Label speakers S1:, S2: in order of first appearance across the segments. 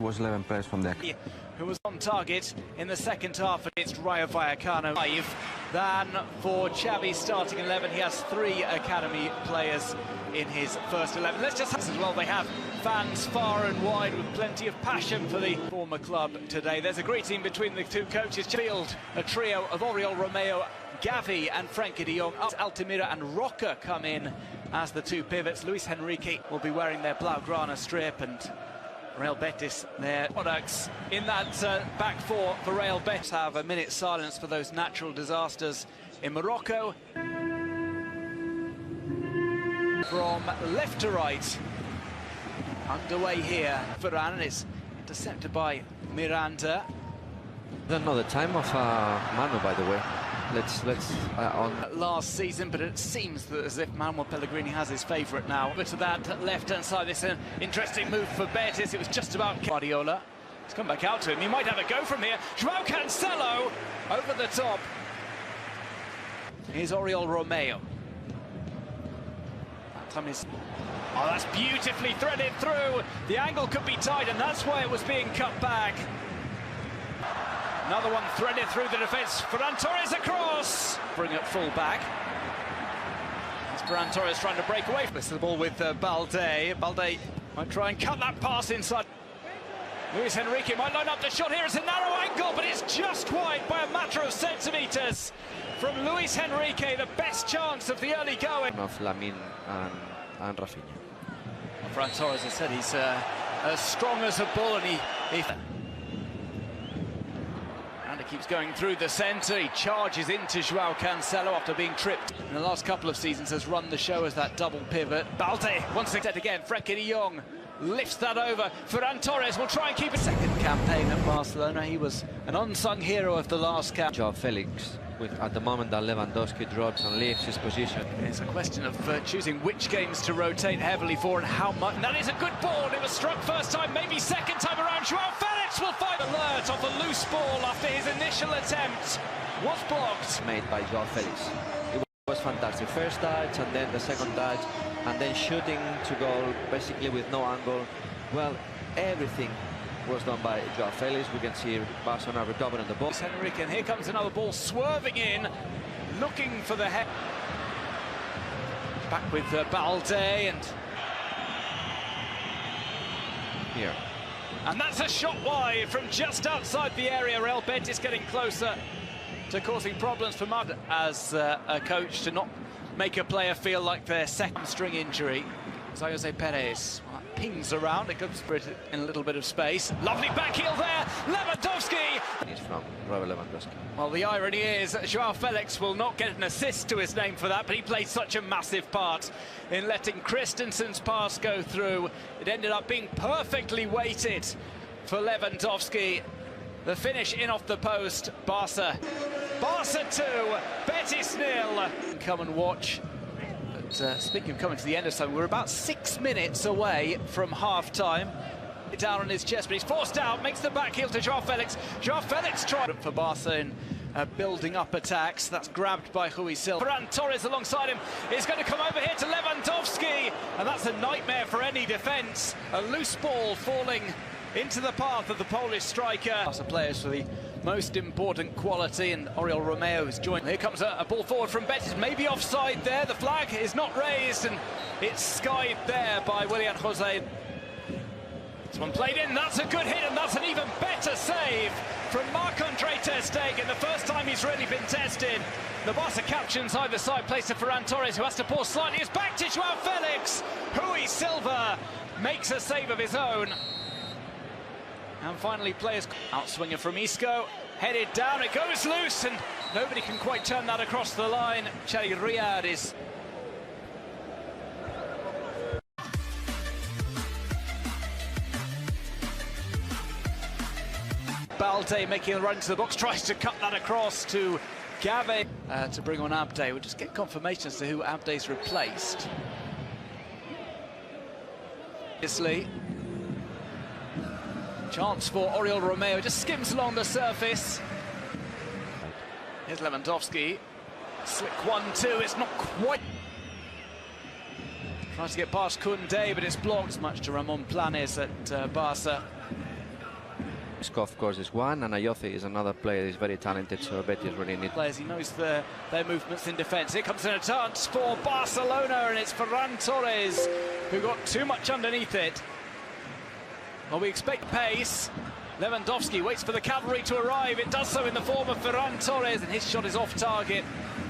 S1: Was 11 players from there.
S2: Who was on target in the second half against Rayo Vallecano. Than for Xavi's starting 11. He has 3 academy players in his first 11. Let's just as well, they have fans far and wide with plenty of passion for the former club today. There's a greeting between the two coaches. Field, a trio of Oriol Romeo, Gavi and Frenkie de Jong. Altamira and Roca come in as the 2 pivots. Luis Enrique will be wearing their Blaugrana strip, and Real Betis, their products in that back 4 for Real Betis. Have a minute's silence for those natural disasters in Morocco. From left to right, underway here. Varane, and it's intercepted by Miranda.
S3: I don't know the time of Manu, by the way. Let's on
S2: last season, but it seems that as if Manuel Pellegrini has his favourite now. But to that left-hand side, this is an interesting move for Betis. It was just about Guardiola. He's come back out to him. He might have a go from here. João Cancelo over the top. Here's Oriol Romeo. That time is... Oh, that's beautifully threaded through. The angle could be tight, and that's why it was being cut back. Another one threaded through the defence. Ferran Torres across. Bring it full back. It's Ferran Torres trying to break away. This is the ball with Balde. Balde might try and cut that pass inside. Luis Enrique might line up the shot here. It's a narrow angle, but it's just wide by a matter of centimetres from Luis Enrique. The best chance of the early going.
S3: Of Lamine and Rafinha.
S2: Ferran Torres, as I said, he's as strong as a bull, and he keeps going through the centre. He charges into João Cancelo after being tripped in the last couple of seasons. Has run the show as that double pivot. Balde once again. Frenkie de Jong lifts that over. Ferran Torres will try and keep a second campaign at Barcelona. He was an unsung hero of the last camp.
S3: João Felix, with at the moment that Lewandowski drops and leaves his position.
S2: It's a question of choosing which games to rotate heavily for and how much. And that is a good ball. It was struck first time, maybe second time around. João Felix will find alert off a loose ball after his initial attempt was blocked.
S3: Made by João Felix. It was fantastic. First touch and then the second touch, and then shooting to goal basically with no angle. Well, everything was done by João Felix. We can see Barcelona recovering the ball.
S2: Enrique, and here comes another ball swerving in, looking for the head. Back with Balde, and
S3: here.
S2: And that's a shot wide from just outside the area. Real Betis getting closer to causing problems for Mud as a coach to not make a player feel like their second string injury. Jose Perez pings around, it comes in a little bit of space. Lovely back heel there, Lewandowski!
S3: He's from Robert Lewandowski.
S2: Well, the irony is that João Felix will not get an assist to his name for that, but he played such a massive part in letting Christensen's pass go through. It ended up being perfectly weighted for Lewandowski. The finish in off the post, Barca 2, Betis 0. Come and watch. Speaking of coming to the end of something, we're about 6 minutes away from half-time. Down on his chest, but he's forced out, makes the back heel to João Felix. João Felix tried for Barca in building up attacks. That's grabbed by Rui Silva. Ferran Torres alongside him is going to come over here to Lewandowski, and that's a nightmare for any defence. A loose ball falling into the path of the Polish striker. Barca players for the most important quality, and Oriol Romeo is joined. Here comes a ball forward from Betis, maybe offside there. The flag is not raised, and it's skied there by Willian Jose. This one played in, that's a good hit, and that's an even better save from Marc-Andre ter Stegen. The first time he's really been tested. The Barca captions either side, plays to Ferran Torres, who has to pause slightly. It's back to João Felix. Rui Silva makes a save of his own. And finally, players outswinger from Isco, headed down, it goes loose, and nobody can quite turn that across the line. Chadi Riyad is... Balde making a run to the box, tries to cut that across to Gavi to bring on Abde. We'll just get confirmation as to who Abde's replaced. Obviously, chance for Oriol Romeo, just skims along the surface. Here's Lewandowski. Slick 1-2, it's not quite. Tries to get past Koundé, but it's blocked, much to Ramon Planes at Barca.
S3: Isco, of course, is one, and Ayoce is another player. He's very talented, so Betis really need
S2: players. He knows their movements in defence. Here comes an chance for Barcelona, and it's Ferran Torres who got too much underneath it. Well, we expect pace. Lewandowski waits for the cavalry to arrive. It does so in the form of Ferran Torres, and his shot is off target.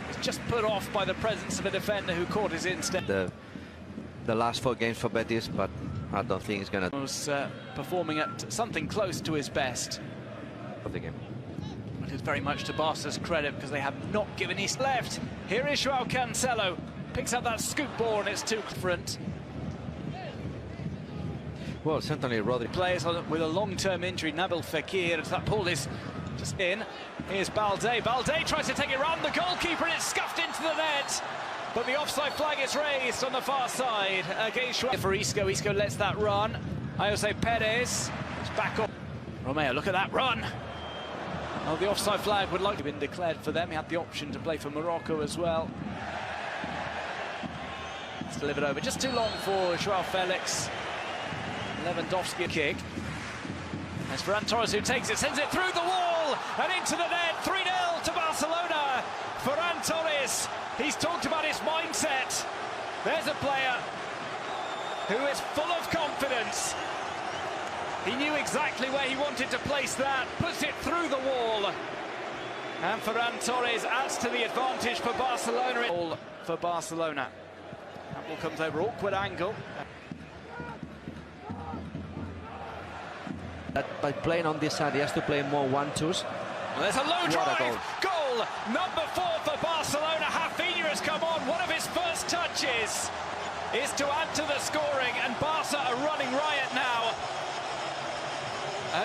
S2: It's just put off by the presence of a defender who caught his instead.
S3: The last 4 games for Betis, but I don't think he's going to...
S2: was performing at something close to his best
S3: of the game.
S2: It is very much to Barca's credit because they have not given his left. Here is Joao Cancelo. Picks up that scoop ball, and it's too different.
S3: Well, certainly Rodri.
S2: Players with a long-term injury, Nabil Fekir. That ball is just in. Here's Balde. Balde tries to take it round the goalkeeper, and it's scuffed into the net. But the offside flag is raised on the far side against for Isco. Isco lets that run. Jose Perez is back up. Romeo, look at that run. Oh, the offside flag would like to have been declared for them. He had the option to play for Morocco as well. It's delivered over. Just too long for Joao Felix. Lewandowski kick. It's Ferran Torres who takes it, sends it through the wall and into the net. 3-0 to Barcelona. Ferran Torres, he's talked about his mindset. There's a player who is full of confidence. He knew exactly where he wanted to place that, puts it through the wall. And Ferran Torres adds to the advantage for Barcelona. All for Barcelona. That ball comes over, awkward angle.
S3: By playing on this side, he has to play more 1-2s.
S2: Well, there's a low drive. Goal number 4 for Barcelona. Rafinha has come on. One of his first touches is to add to the scoring, and Barca are running riot now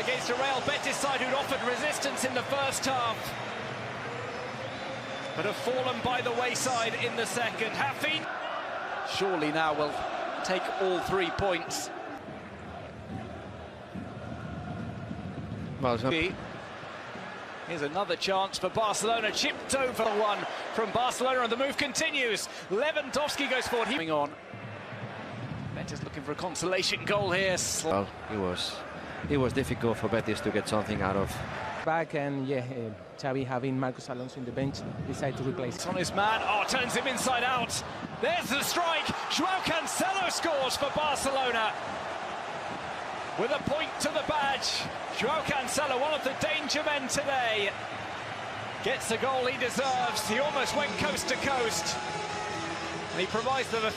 S2: against a Real Betis side who'd offered resistance in the first half, but have fallen by the wayside in the second. Rafinha surely now will take all 3 points.
S3: Well,
S2: here's another chance for Barcelona, chipped over one from Barcelona, and the move continues. Lewandowski goes forward. He's on. Betis looking for a consolation goal here.
S3: Well, it was difficult for Betis to get something out of.
S1: Back, and yeah, Xavi having Marcos Alonso in the bench decided to replace.
S2: It's on his man. Oh, turns him inside out. There's the strike. Joao Cancelo scores for Barcelona. With a point to the badge, Joao Cancelo, one of the danger men today, gets the goal he deserves. He almost went coast to coast, and he provides them a